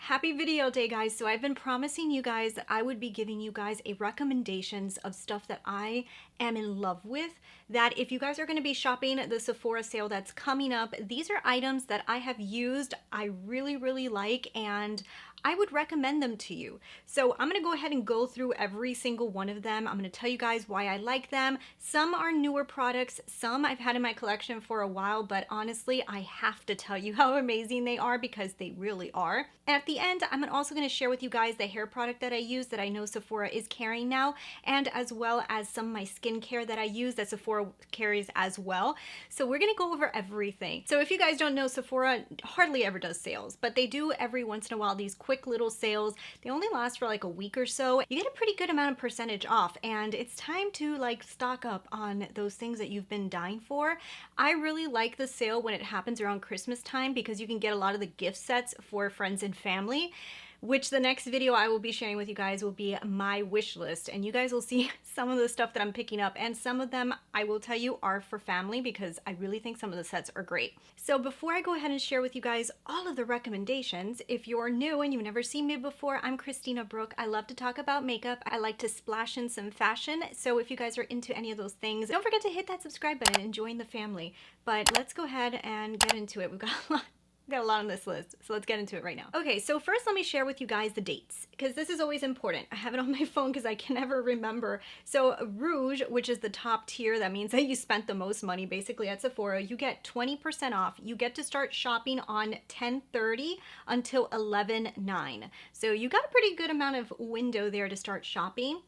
Happy video day, guys. So I've been promising you guys that I would be giving you guys a recommendations of stuff that I am in love with, that if you guys are going to be shopping the Sephora sale that's coming up, these are items that I have used, I really like, and I would recommend them to you. So I'm going to go ahead and go through every single one of them. I'm going to tell you guys why I like them. Some are newer products, some I've had in my collection for a while, but honestly, I have to tell you how amazing they are because they really are. And at the end, I'm also going to share with you guys the hair product that I use that I know Sephora is carrying now, and as well as some of my skincare that I use that Sephora carries as well. So we're going to go over everything. So if you guys don't know, Sephora hardly ever does sales, but they do every once in a while these quick little sales. They only last for like a week or so. You get a pretty good amount of percentage off, and it's time to like stock up on those things that you've been dying for. I really like the sale when it happens around Christmas time because you can get a lot of the gift sets for friends and family, which the next video I will be sharing with you guys will be my wish list, and you guys will see some of the stuff that I'm picking up, and some of them I will tell you are for family because I really think some of the sets are great. So before I go ahead and share with you guys all of the recommendations, if you're new and you've never seen me before, I'm Christina Brooke. I love to talk about makeup. I like to splash in some fashion. So if you guys are into any of those things, don't forget to hit that subscribe button and join the family. But let's go ahead and get into it. We've got a lot on this list, so let's get into it right now. Okay, so first let me share with you guys the dates, because this is always important. I have it on my phone because I can never remember. So Rouge, which is the top tier, that means that you spent the most money basically at Sephora, you get 20% off. You get to start shopping on 10:30 until 11:09. So you got a pretty good amount of window there to start shopping.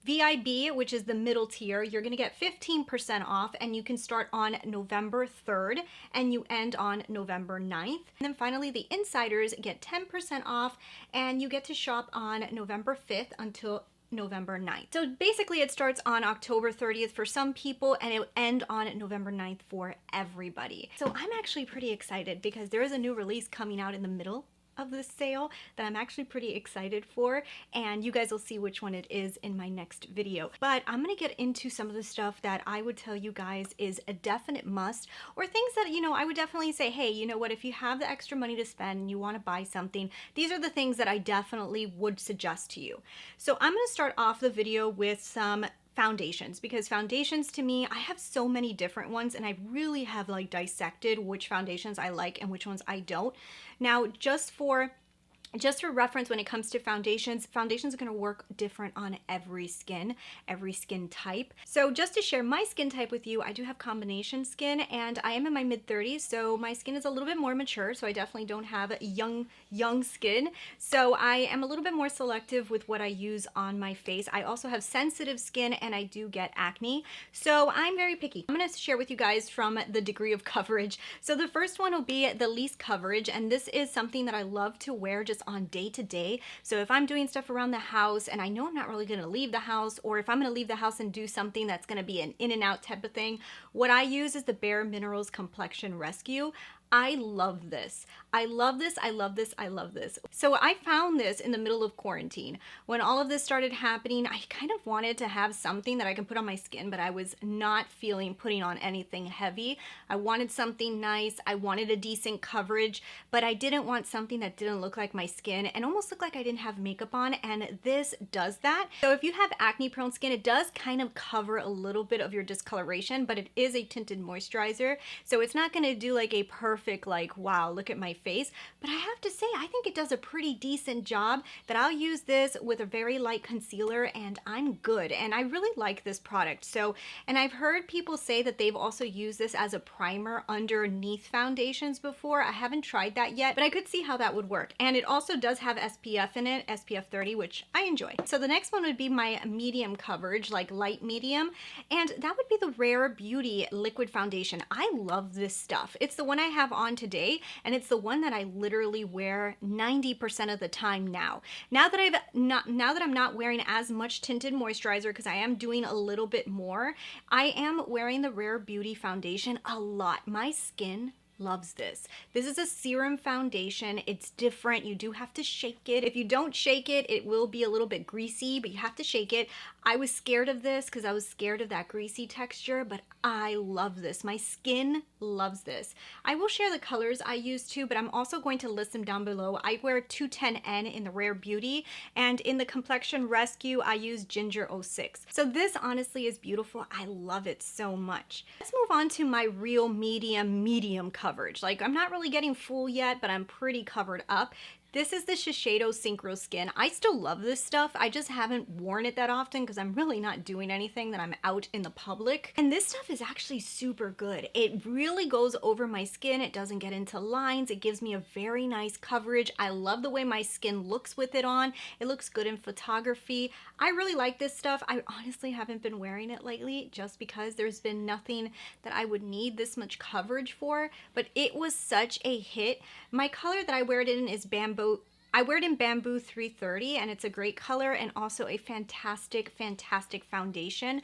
VIB, which is the middle tier, you're going to get 15% off, and you can start on November 3rd and you end on November 9th. And then finally, the Insiders get 10% off, and you get to shop on November 5th until November 9th. So basically it starts on October 30th for some people, and it will end on November 9th for everybody. So I'm actually pretty excited because there is a new release coming out in the middle of this sale that I'm actually pretty excited for, and you guys will see which one it is in my next video. But I'm gonna get into some of the stuff that I would tell you guys is a definite must, or things that, you know, I would definitely say, hey, you know what, if you have the extra money to spend and you want to buy something, these are the things that I definitely would suggest to you. So I'm gonna start off the video with some foundations, because foundations to me, I have so many different ones, and I really have like dissected which foundations I like and which ones I don't. Now, just for reference, when it comes to foundations are going to work different on every skin type. So just to share my skin type with you, I do have combination skin, and I am in my mid-30s, so my skin is a little bit more mature, so I definitely don't have young skin. So I am a little bit more selective with what I use on my face. I also have sensitive skin, and I do get acne, so I'm very picky. I'm going to share with you guys from the degree of coverage. So the first one will be the least coverage, and this is something that I love to wear just on day to day. So if I'm doing stuff around the house and I know I'm not really going to leave the house, or if I'm going to leave the house and do something that's going to be an in and out type of thing, what I use is the Bareminerals Complexion Rescue. I love this. I love this. I love this. I love this. So I found this in the middle of quarantine. When all of this started happening, I kind of wanted to have something that I can put on my skin, but I was not feeling putting on anything heavy. I wanted something nice. I wanted a decent coverage, but I didn't want something that didn't look like my skin and almost looked like I didn't have makeup on, and this does that. So if you have acne prone skin, it does kind of cover a little bit of your discoloration, but it is a tinted moisturizer, so it's not going to do like a perfect like, wow, look at my face. But I have to say, I think it does a pretty decent job, that I'll use this with a very light concealer and I'm good. And I really like this product. So, and I've heard people say that they've also used this as a primer underneath foundations before. I haven't tried that yet, but I could see how that would work. And it also does have SPF in it, SPF 30, which I enjoy. So the next one would be my medium coverage, like light medium, and that would be the Rare Beauty liquid foundation. I love this stuff. It's the one I have on today, and it's the one that I literally wear 90% of the time now. Now that I'm not wearing as much tinted moisturizer, because I am doing a little bit more, I am wearing the Rare Beauty foundation a lot. My skin loves this. This is a serum foundation. It's different. You do have to shake it. If you don't shake it, it will be a little bit greasy, but you have to shake it. I was scared of this because I was scared of that greasy texture, but I love this. My skin loves this. I will share the colors I use too, but I'm also going to list them down below. I wear 210N in the Rare Beauty, and in the Complexion Rescue, I use Ginger 06. So this honestly is beautiful. I love it so much. Let's move on to my real medium coverage. Like, I'm not really getting full yet, but I'm pretty covered up. This is the Shiseido Synchro Skin. I still love this stuff. I just haven't worn it that often because I'm really not doing anything that I'm out in the public. And this stuff is actually super good. It really goes over my skin. It doesn't get into lines. It gives me a very nice coverage. I love the way my skin looks with it on. It looks good in photography. I really like this stuff. I honestly haven't been wearing it lately just because there's been nothing that I would need this much coverage for, but it was such a hit. My color that I wear it in is Bamboo. I wear it in Bamboo 330, and it's a great color and also a fantastic foundation.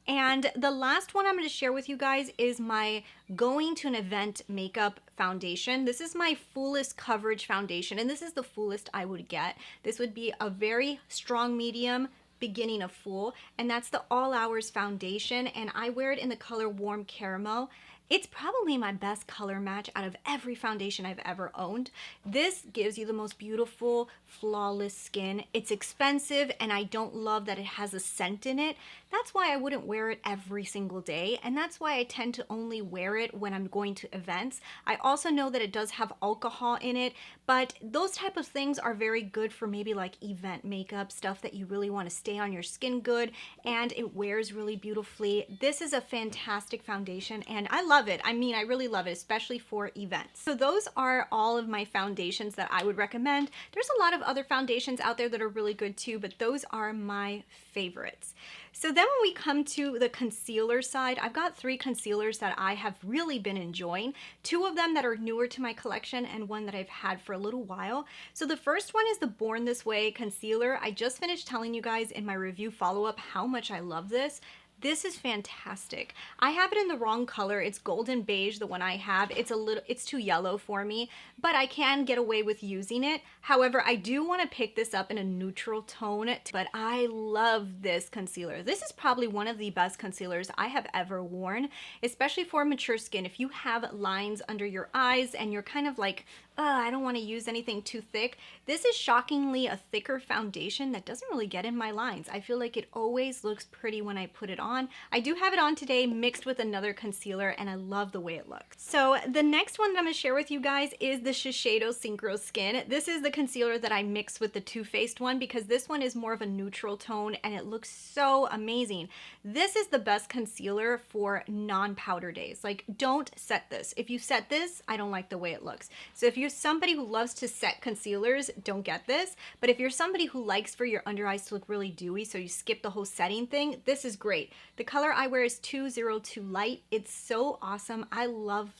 And the last one I'm going to share with you guys is my going to an event makeup foundation. This is my fullest coverage foundation, and this is the fullest I would get. This would be a very strong medium, beginning of full, and that's the All Hours foundation, and I wear it in the color Warm Caramel. It's probably my best color match out of every foundation I've ever owned. This gives you the most beautiful, flawless skin. It's expensive, and I don't love that it has a scent in it. That's why I wouldn't wear it every single day, and that's why I tend to only wear it when I'm going to events. I also know that it does have alcohol in it, but those type of things are very good for maybe like event makeup, stuff that you really want to stay on your skin good, and it wears really beautifully. This is a fantastic foundation, and I love it. I mean, I really love it, especially for events. So those are all of my foundations that I would recommend. There's a lot of other foundations out there that are really good too, but those are my favorites. So then when we come to the concealer side, I've got 3 concealers that I have really been enjoying. 2 of them that are newer to my collection and one that I've had for a little while. So the first one is the Born This Way concealer. I just finished telling you guys in my review follow-up how much I love this. This is fantastic. I have it in the wrong color. It's Golden Beige, the one I have. It's too yellow for me, but I can get away with using it. However, I do want to pick this up in a neutral tone, but I love this concealer. This is probably one of the best concealers I have ever worn, especially for mature skin. If you have lines under your eyes and you're kind of like, I don't want to use anything too thick, this is shockingly a thicker foundation that doesn't really get in my lines. I feel like it always looks pretty when I put it on. I do have it on today mixed with another concealer, and I love the way it looks. So the next one that I'm going to share with you guys is the Shiseido Synchro Skin. This is the concealer that I mixed with the Too Faced one because this one is more of a neutral tone and it looks so amazing. This is the best concealer for non-powder days. Like, don't set this. If you set this, I don't like the way it looks. So if you're somebody who loves to set concealers, don't get this. But if you're somebody who likes for your under eyes to look really dewy, so you skip the whole setting thing, this is great. The color I wear is 202 Light. It's so awesome. I love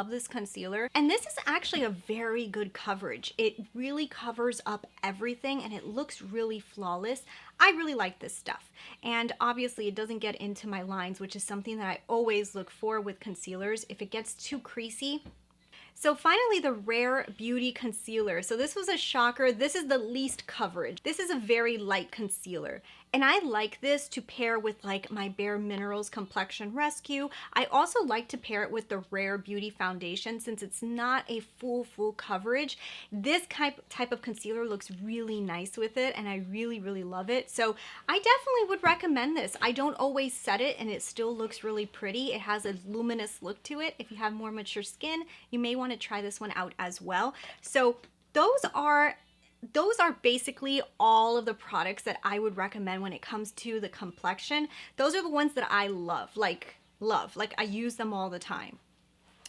this concealer. And this is actually a very good coverage. It really covers up everything and it looks really flawless. I really like this stuff. And obviously it doesn't get into my lines, which is something that I always look for with concealers. If it gets too creasy. So finally, the Rare Beauty Concealer. So this was a shocker. This is the least coverage. This is a very light concealer. And I like this to pair with like my Bareminerals Complexion Rescue. I also like to pair it with the Rare Beauty Foundation since it's not a full coverage. This type of concealer looks really nice with it and I really love it. So I definitely would recommend this. I don't always set it and it still looks really pretty. It has a luminous look to it. If you have more mature skin, you may want to try this one out as well. So those are basically all of the products that I would recommend when it comes to the complexion. Those are the ones that I love, like I use them all the time.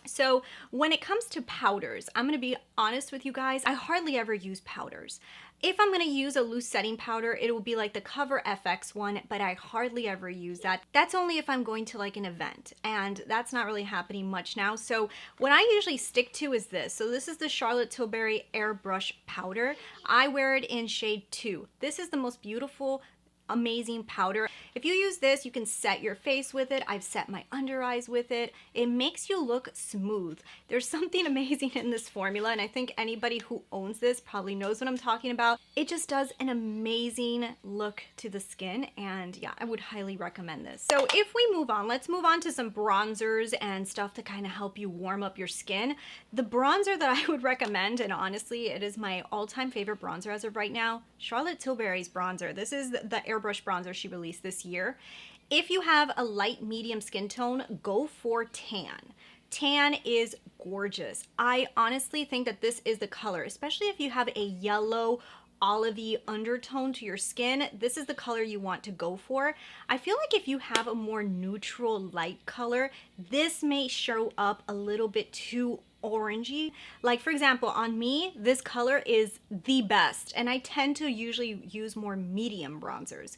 So when it comes to powders, I'm going to be honest with you guys, I hardly ever use powders. If I'm going to use a loose setting powder, it will be like the Cover FX one, but I hardly ever use that. That's only if I'm going to like an event, and that's not really happening much now. So what I usually stick to is this. So this is the Charlotte Tilbury Airbrush Powder. I wear it in shade 2. This is the most beautiful amazing powder. If you use this, you can set your face with it. I've set my under eyes with it. It makes you look smooth. There's something amazing in this formula, and I think anybody who owns this probably knows what I'm talking about. It just does an amazing look to the skin, and yeah, I would highly recommend this. So if we move on, let's move on to some bronzers and stuff to kind of help you warm up your skin. The bronzer that I would recommend, and honestly, it is my all-time favorite bronzer as of right now, Charlotte Tilbury's bronzer. This is the airbrush bronzer she released this year. If you have a light medium skin tone, go for tan. Tan is gorgeous. I honestly think that this is the color, especially if you have a yellow olivey undertone to your skin. This is the color you want to go for. I feel like if you have a more neutral light color, this may show up a little bit too orangey. Like for example, on me, this color is the best, and I tend to usually use more medium bronzers.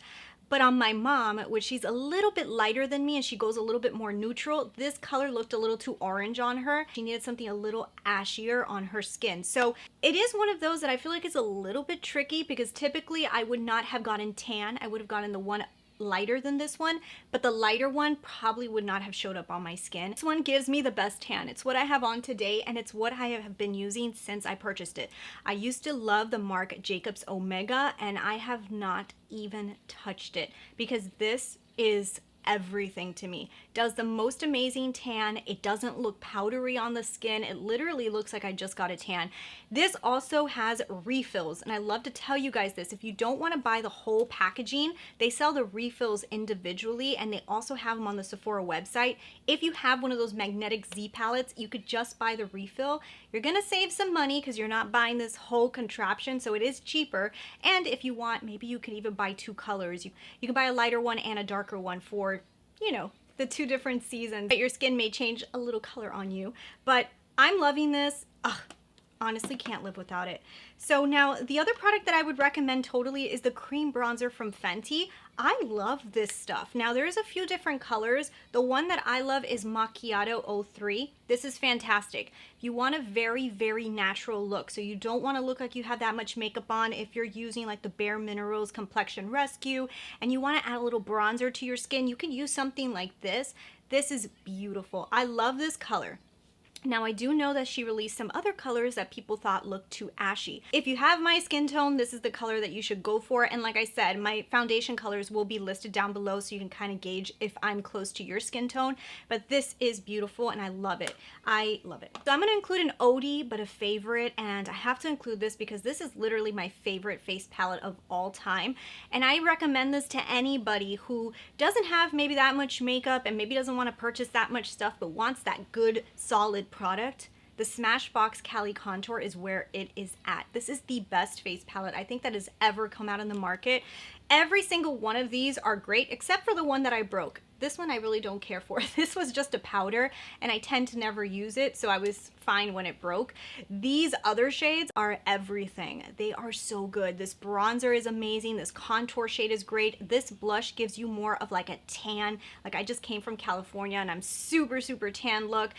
But on my mom, which she's a little bit lighter than me and she goes a little bit more neutral, this color looked a little too orange on her. She needed something a little ashier on her skin. So it is one of those that I feel like is a little bit tricky, because typically I would not have gotten tan. I would have gotten the one lighter than this one, but the lighter one probably would not have showed up on my skin. This one gives me the best tan. It's what I have on today, and it's what I have been using since I purchased it. I used to love the Marc Jacobs Omega, and I have not even touched it, because this is everything to me. Does the most amazing tan. It doesn't look powdery on the skin. It literally looks like I just got a tan. This also has refills, and I love to tell you guys this. If you don't want to buy the whole packaging, they sell the refills individually, and they also have them on the Sephora website. If you have one of those magnetic Z palettes, you could just buy the refill. You're gonna save some money because you're not buying this whole contraption, so it is cheaper. And if you want, maybe you can even buy two colors. You can buy a lighter one and a darker one for, you know, the two different seasons. But your skin may change a little color on you. But I'm loving this. Ugh, honestly can't live without it. So now the other product that I would recommend totally is the cream bronzer from Fenty. I love this stuff. Now there's a few different colors. The one that I love is Macchiato 03. This is fantastic. You want a very, very natural look. So you don't want to look like you have that much makeup on. If you're using like the Bareminerals Complexion Rescue and you want to add a little bronzer to your skin, you can use something like this. This is beautiful. I love this color. Now I do know that she released some other colors that people thought looked too ashy. If you have my skin tone, this is the color that you should go for. And like I said, my foundation colors will be listed down below so you can kind of gauge if I'm close to your skin tone. But this is beautiful and I love it. I love it. So I'm going to include an oldie but a favorite, and I have to include this because this is literally my favorite face palette of all time. And I recommend this to anybody who doesn't have maybe that much makeup and maybe doesn't want to purchase that much stuff but wants that good solid product. The Smashbox Cali Contour is where it is at. This is the best face palette I think that has ever come out in the market. Every single one of these are great except for the one that I broke. This one I really don't care for. This was just a powder and I tend to never use it, so I was fine when it broke. These other shades are everything. They are so good. This bronzer is amazing. This contour shade is great. This blush gives you more of like a tan. Like I just came from California and I'm super, super tan look.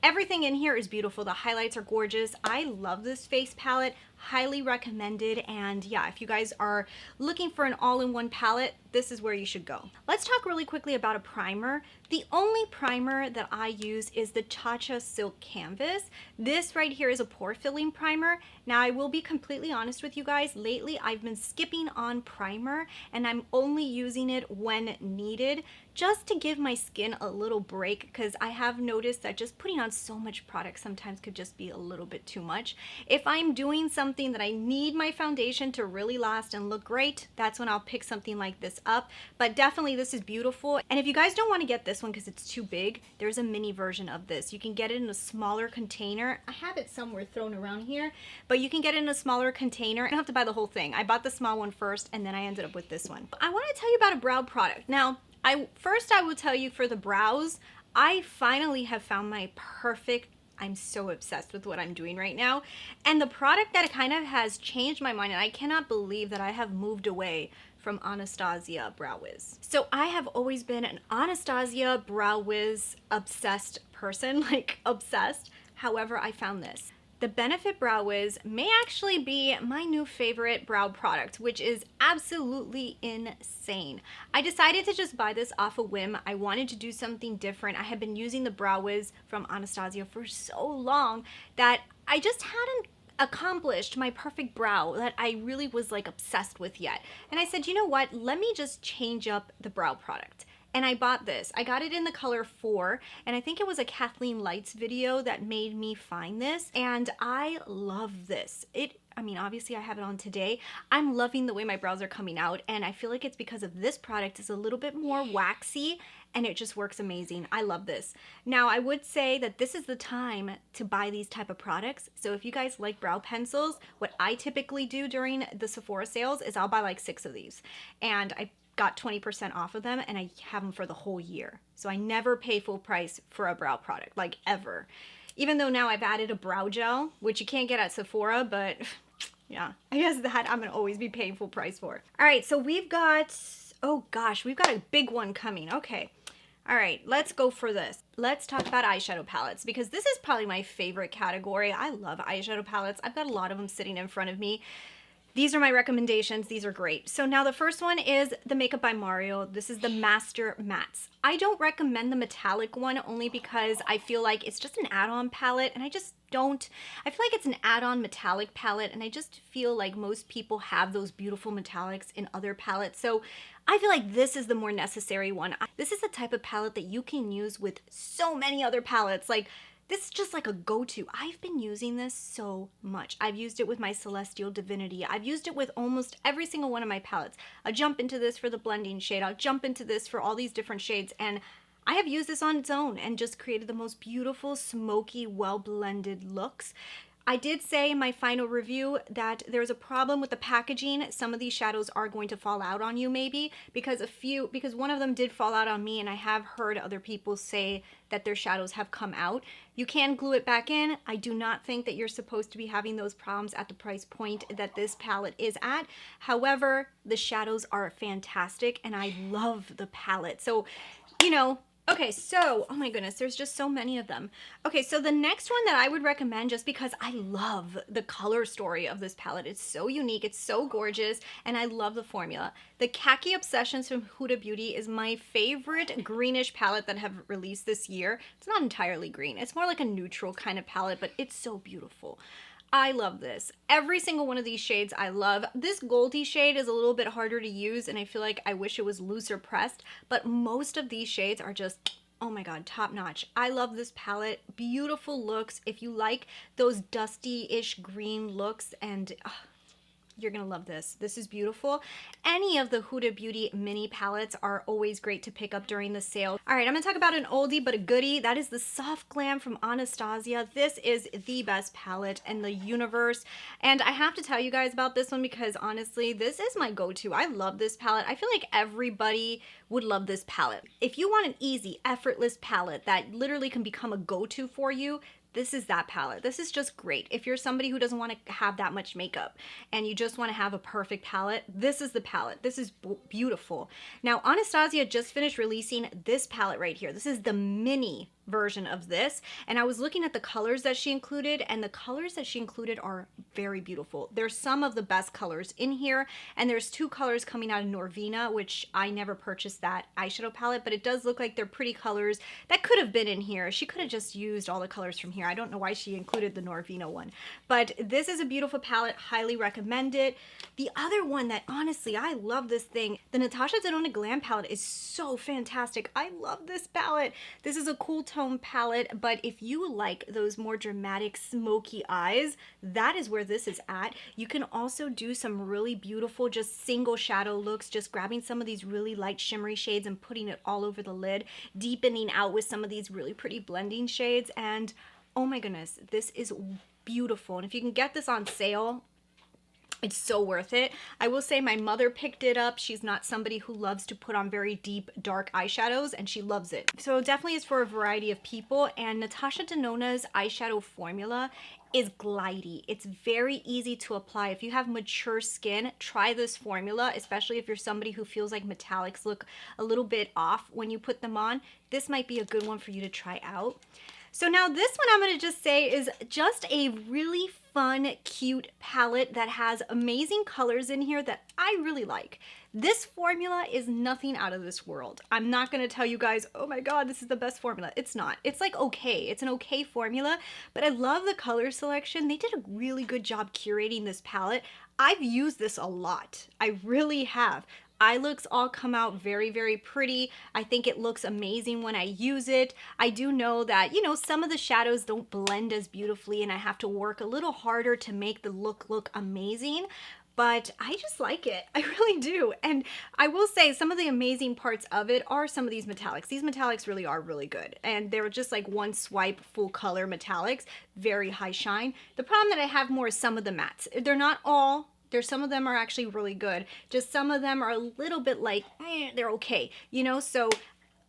Everything in here is beautiful. The highlights are gorgeous. I love this face palette. Highly recommended. And yeah, if you guys are looking for an all-in-one palette, this is where you should go. Let's talk really quickly about a primer. The only primer that I use is the Tatcha Silk Canvas. This right here is a pore filling primer. Now I will be completely honest with you guys. Lately I've been skipping on primer and I'm only using it when needed, just to give my skin a little break, because I have noticed that just putting on so much product sometimes could just be a little bit too much. If I'm doing something that I need my foundation to really last and look great, that's when I'll pick something like this up. But definitely this is beautiful. And if you guys don't want to get this one because it's too big, there's a mini version of this. You can get it in a smaller container. I have it somewhere thrown around here, but you can get it in a smaller container. I don't have to buy the whole thing. I bought the small one first and then I ended up with this one. I want to tell you about a brow product. Now, I will tell you, for the brows, I finally have found my perfect, I'm so obsessed with what I'm doing right now. And the product that kind of has changed my mind, and I cannot believe that I have moved away from Anastasia Brow Wiz. So I have always been an Anastasia Brow Wiz obsessed person, like obsessed. However, I found this. The Benefit Brow Wiz may actually be my new favorite brow product, which is absolutely insane. I decided to just buy this off a whim. I wanted to do something different. I had been using the Brow Wiz from Anastasia for so long that I just hadn't accomplished my perfect brow that I really was like obsessed with yet. And I said, you know what? Let me just change up the brow product. And I bought this. I got it in the color 4, and I think it was a Kathleen Lights video that made me find this, and I love this. I mean, obviously I have it on today. I'm loving the way my brows are coming out, and I feel like it's because of this product. It's a little bit more waxy, and it just works amazing. I love this. Now, I would say that this is the time to buy these type of products. So if you guys like brow pencils, what I typically do during the Sephora sales is I'll buy like 6 of these, and I got 20% off of them, and I have them for the whole year. So I never pay full price for a brow product, like ever. Even though now I've added a brow gel, which you can't get at Sephora, but yeah, I guess that I'm gonna always be paying full price for. All right, so we've got, oh gosh, we've got a big one coming. Okay, all right, let's go for this. Let's talk about eyeshadow palettes, because this is probably my favorite category. I love eyeshadow palettes. I've got a lot of them sitting in front of me. These are my recommendations. These are great. So now the first one is the Makeup by Mario. This is the Master Mattes. I don't recommend the metallic one only because I feel like it's just an add-on palette, and I feel like it's an add-on metallic palette, and I just feel like most people have those beautiful metallics in other palettes. So I feel like this is the more necessary one. This is the type of palette that you can use with so many other palettes. Like, this is just like a go-to. I've been using this so much. I've used it with my Celestial Divinity. I've used it with almost every single one of my palettes. I'll jump into this for the blending shade. I'll jump into this for all these different shades. And I have used this on its own and just created the most beautiful, smoky, well-blended looks. I did say in my final review that there's a problem with the packaging. Some of these shadows are going to fall out on you maybe because one of them did fall out on me, and I have heard other people say that their shadows have come out. You can glue it back in. I do not think that you're supposed to be having those problems at the price point that this palette is at. However, the shadows are fantastic and I love the palette. So, you know, okay, so, oh my goodness, there's just so many of them. Okay, so the next one that I would recommend, just because I love the color story of this palette. It's so unique, it's so gorgeous, and I love the formula. The Khaki Obsessions from Huda Beauty is my favorite greenish palette that have released this year. It's not entirely green. It's more like a neutral kind of palette, but it's so beautiful. I love this. Every single one of these shades I love. This Goldie shade is a little bit harder to use, and I feel like I wish it was looser pressed, but most of these shades are just, oh my god, top notch. I love this palette. Beautiful looks. If you like those dusty-ish green looks, and you're gonna love this. This is beautiful. Any of the Huda Beauty mini palettes are always great to pick up during the sale. All right, I'm gonna talk about an oldie but a goodie. That is the Soft Glam from Anastasia. This is the best palette in the universe, and I have to tell you guys about this one because honestly, this is my go-to. I love this palette. I feel like everybody would love this palette. If you want an easy, effortless palette that literally can become a go-to for you, this is that palette. This is just great. If you're somebody who doesn't want to have that much makeup and you just want to have a perfect palette, this is the palette. This is beautiful. Now, Anastasia just finished releasing this palette right here. This is the mini version of this, and I was looking at the colors that she included, and the colors that she included are very beautiful. There's some of the best colors in here, and there's 2 colors coming out of Norvina, which I never purchased that eyeshadow palette, but it does look like they're pretty colors that could have been in here. She could have just used all the colors from here. I don't know why she included the Norvina one, but this is a beautiful palette. Highly recommend it. The other one that honestly, I love this thing, the Natasha Denona Glam palette is so fantastic. I love this palette. This is a cool tone palette, but if you like those more dramatic smoky eyes, that is where this is at. You can also do some really beautiful just single shadow looks, just grabbing some of these really light shimmery shades and putting it all over the lid, deepening out with some of these really pretty blending shades, and oh my goodness, this is beautiful. And if you can get this on sale, it's so worth it. I will say my mother picked it up. She's not somebody who loves to put on very deep, dark eyeshadows, and she loves it. So it definitely is for a variety of people, and Natasha Denona's eyeshadow formula is glidey. It's very easy to apply. If you have mature skin, try this formula, especially if you're somebody who feels like metallics look a little bit off when you put them on. This might be a good one for you to try out. So now this one I'm going to just say is just a really fun, cute palette that has amazing colors in here that I really like. This formula is nothing out of this world. I'm not going to tell you guys, oh my god, this is the best formula. It's not. It's like okay. It's an okay formula, but I love the color selection. They did a really good job curating this palette. I've used this a lot. I really have. Eye looks all come out very, very pretty. I think it looks amazing when I use it. I do know that, you know, some of the shadows don't blend as beautifully and I have to work a little harder to make the look amazing. But I just like it. I really do. And I will say some of the amazing parts of it are some of these metallics. These metallics really are really good. And they're just like one swipe full color metallics, very high shine. The problem that I have more is some of the mattes. They're not all. There's some of them are actually really good. Just some of them are a little bit like, they're okay, you know? So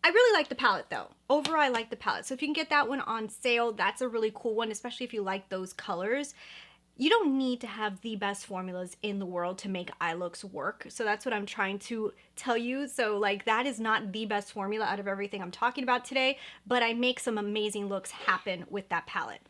I really like the palette though. Overall, I like the palette. So if you can get that one on sale, that's a really cool one, especially if you like those colors. You don't need to have the best formulas in the world to make eye looks work. So that's what I'm trying to tell you. So like that is not the best formula out of everything I'm talking about today, but I make some amazing looks happen with that palette.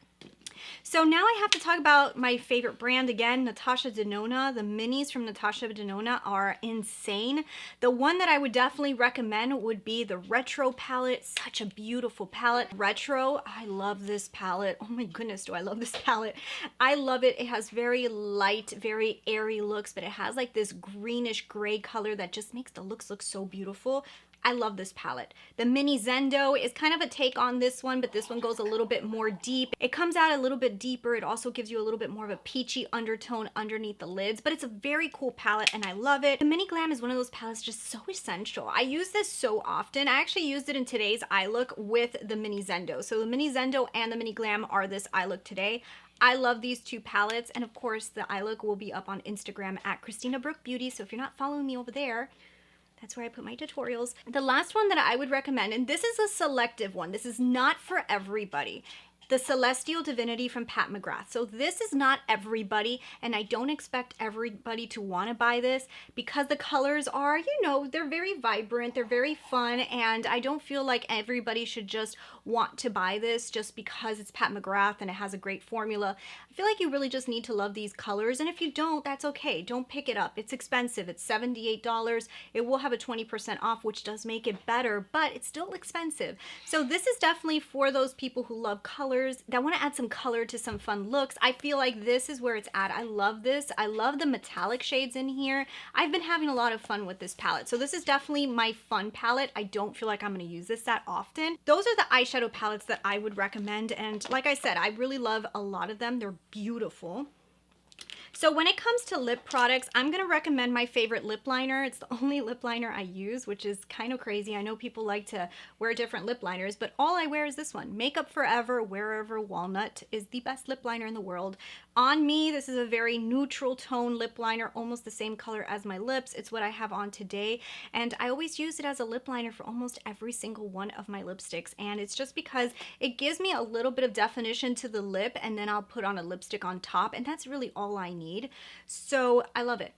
So now I have to talk about my favorite brand again, Natasha Denona. The minis from Natasha Denona are insane. The one that I would definitely recommend would be the Retro palette. Such a beautiful palette. Retro, I love this palette. Oh my goodness, do I love this palette. I love it. It has very light, very airy looks, but it has like this greenish gray color that just makes the looks look so beautiful. I love this palette. The Mini Zendo is kind of a take on this one, but this one goes a little bit more deep. It comes out a little bit deeper. It also gives you a little bit more of a peachy undertone underneath the lids, but it's a very cool palette and I love it. The Mini Glam is one of those palettes just so essential. I use this so often. I actually used it in today's eye look with the Mini Zendo. So the Mini Zendo and the Mini Glam are this eye look today. I love these two palettes, and of course the eye look will be up on Instagram at Christina Brooke Beauty, so if you're not following me over there, that's where I put my tutorials. The last one that I would recommend, and this is a selective one, this is not for everybody, the Celestial Divinity from Pat McGrath. So this is not everybody, and I don't expect everybody to want to buy this because the colors are, you know, they're very vibrant, they're very fun, and I don't feel like everybody should just want to buy this just because it's Pat McGrath and it has a great formula. I feel like you really just need to love these colors, and if you don't, that's okay. Don't pick it up. It's expensive. It's $78. It will have a 20% off, which does make it better, but it's still expensive. So this is definitely for those people who love colors, that want to add some color to some fun looks. I feel like this is where it's at. I love this. I love the metallic shades in here. I've been having a lot of fun with this palette. So this is definitely my fun palette. I don't feel like I'm going to use this that often. Those are the eyeshadow palettes that I would recommend. And like I said, I really love a lot of them. They're beautiful. So when it comes to lip products, I'm going to recommend my favorite lip liner. It's the only lip liner I use, which is kind of crazy. I know people like to wear different lip liners, but all I wear is this one. Makeup Forever Wherever Walnut is the best lip liner in the world. On me, this is a very neutral tone lip liner, almost the same color as my lips. It's what I have on today, and I always use it as a lip liner for almost every single one of my lipsticks, and it's just because it gives me a little bit of definition to the lip, and then I'll put on a lipstick on top, and that's really all I need. So I love it.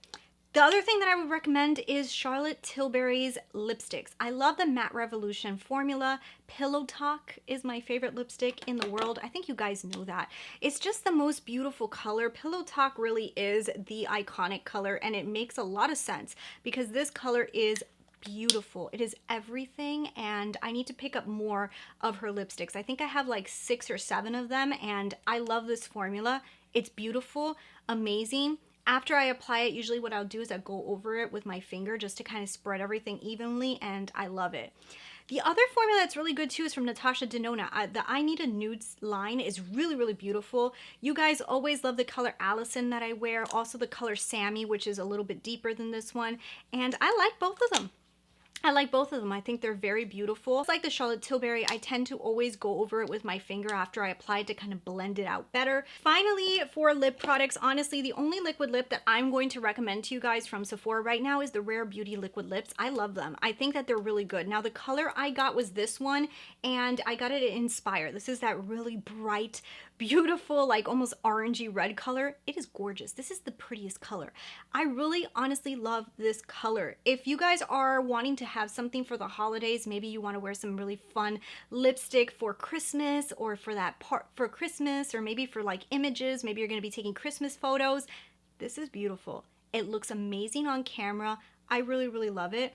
The other thing that I would recommend is Charlotte Tilbury's lipsticks. I love the Matte Revolution formula. Pillow Talk is my favorite lipstick in the world. I think you guys know that. It's just the most beautiful color. Pillow Talk really is the iconic color, and it makes a lot of sense because this color is beautiful. It is everything, and I need to pick up more of her lipsticks. I think I have like 6 or 7 of them, and I love this formula. It's beautiful, amazing. After I apply it, usually what I'll do is I'll go over it with my finger just to kind of spread everything evenly, and I love it. The other formula that's really good too is from Natasha Denona. The I Need a Nudes line is really, really beautiful. You guys always love the color Allison that I wear, also the color Sammy, which is a little bit deeper than this one, and I like both of them. I like both of them. I think they're very beautiful. It's like the Charlotte Tilbury. I tend to always go over it with my finger after I apply it to kind of blend it out better. Finally, for lip products, honestly, the only liquid lip that I'm going to recommend to you guys from Sephora right now is the Rare Beauty liquid lips. I love them. I think that they're really good. Now, the color I got was this one, and I got it in Inspire. This is that really bright, beautiful, like almost orangey red color. It is gorgeous. This is the prettiest color. I really honestly love this color. If you guys are wanting to have something for the holidays, maybe you want to wear some really fun lipstick for Christmas, or for that part for Christmas, or maybe for like images, maybe you're going to be taking Christmas photos, this is beautiful. It looks amazing on camera. I really, really love it.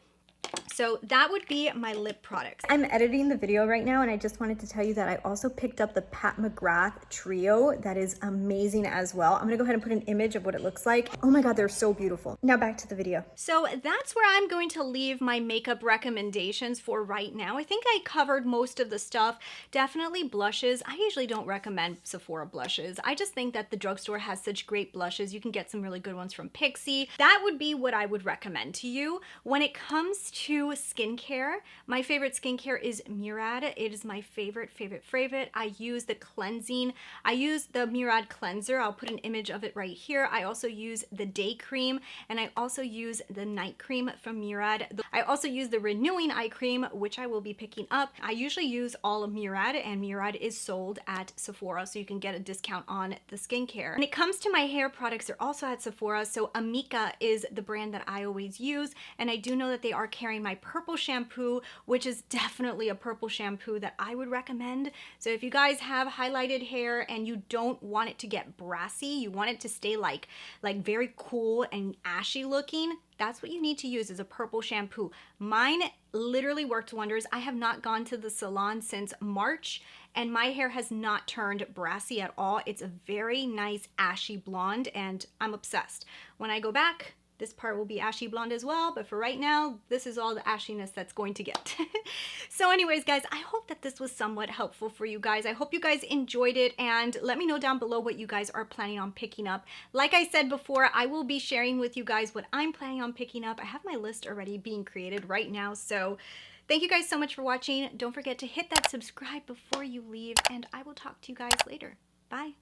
So that would be my lip products. I'm editing the video right now, and I just wanted to tell you that I also picked up the Pat McGrath Trio. That is amazing as well. I'm gonna go ahead and put an image of what it looks like. Oh my God, they're so beautiful. Now back to the video. So that's where I'm going to leave my makeup recommendations for right now. I think I covered most of the stuff. Definitely blushes. I usually don't recommend Sephora blushes. I just think that the drugstore has such great blushes. You can get some really good ones from Pixie. That would be what I would recommend to you. When it comes to skincare, my favorite skincare is Murad. It is my favorite. I use the cleansing. I use the Murad cleanser. I'll put an image of it right here. I also use the day cream, and I also use the night cream from Murad. I also use the renewing eye cream, which I will be picking up. I usually use all of Murad, and Murad is sold at Sephora, so you can get a discount on the skincare. When it comes to my hair products, they're also at Sephora. So Amika is the brand that I always use, and I do know that they are carrying my purple shampoo, which is definitely a purple shampoo that I would recommend. So if you guys have highlighted hair and you don't want it to get brassy, you want it to stay like very cool and ashy looking, that's what you need to use, is a purple shampoo. Mine literally worked wonders. I have not gone to the salon since March, and my hair has not turned brassy at all. It's a very nice ashy blonde, and I'm obsessed. When I go back, this part will be ashy blonde as well, but for right now, this is all the ashiness that's going to get. So anyways, guys, I hope that this was somewhat helpful for you guys. I hope you guys enjoyed it, and let me know down below what you guys are planning on picking up. Like I said before, I will be sharing with you guys what I'm planning on picking up. I have my list already being created right now, so thank you guys so much for watching. Don't forget to hit that subscribe before you leave, and I will talk to you guys later. Bye.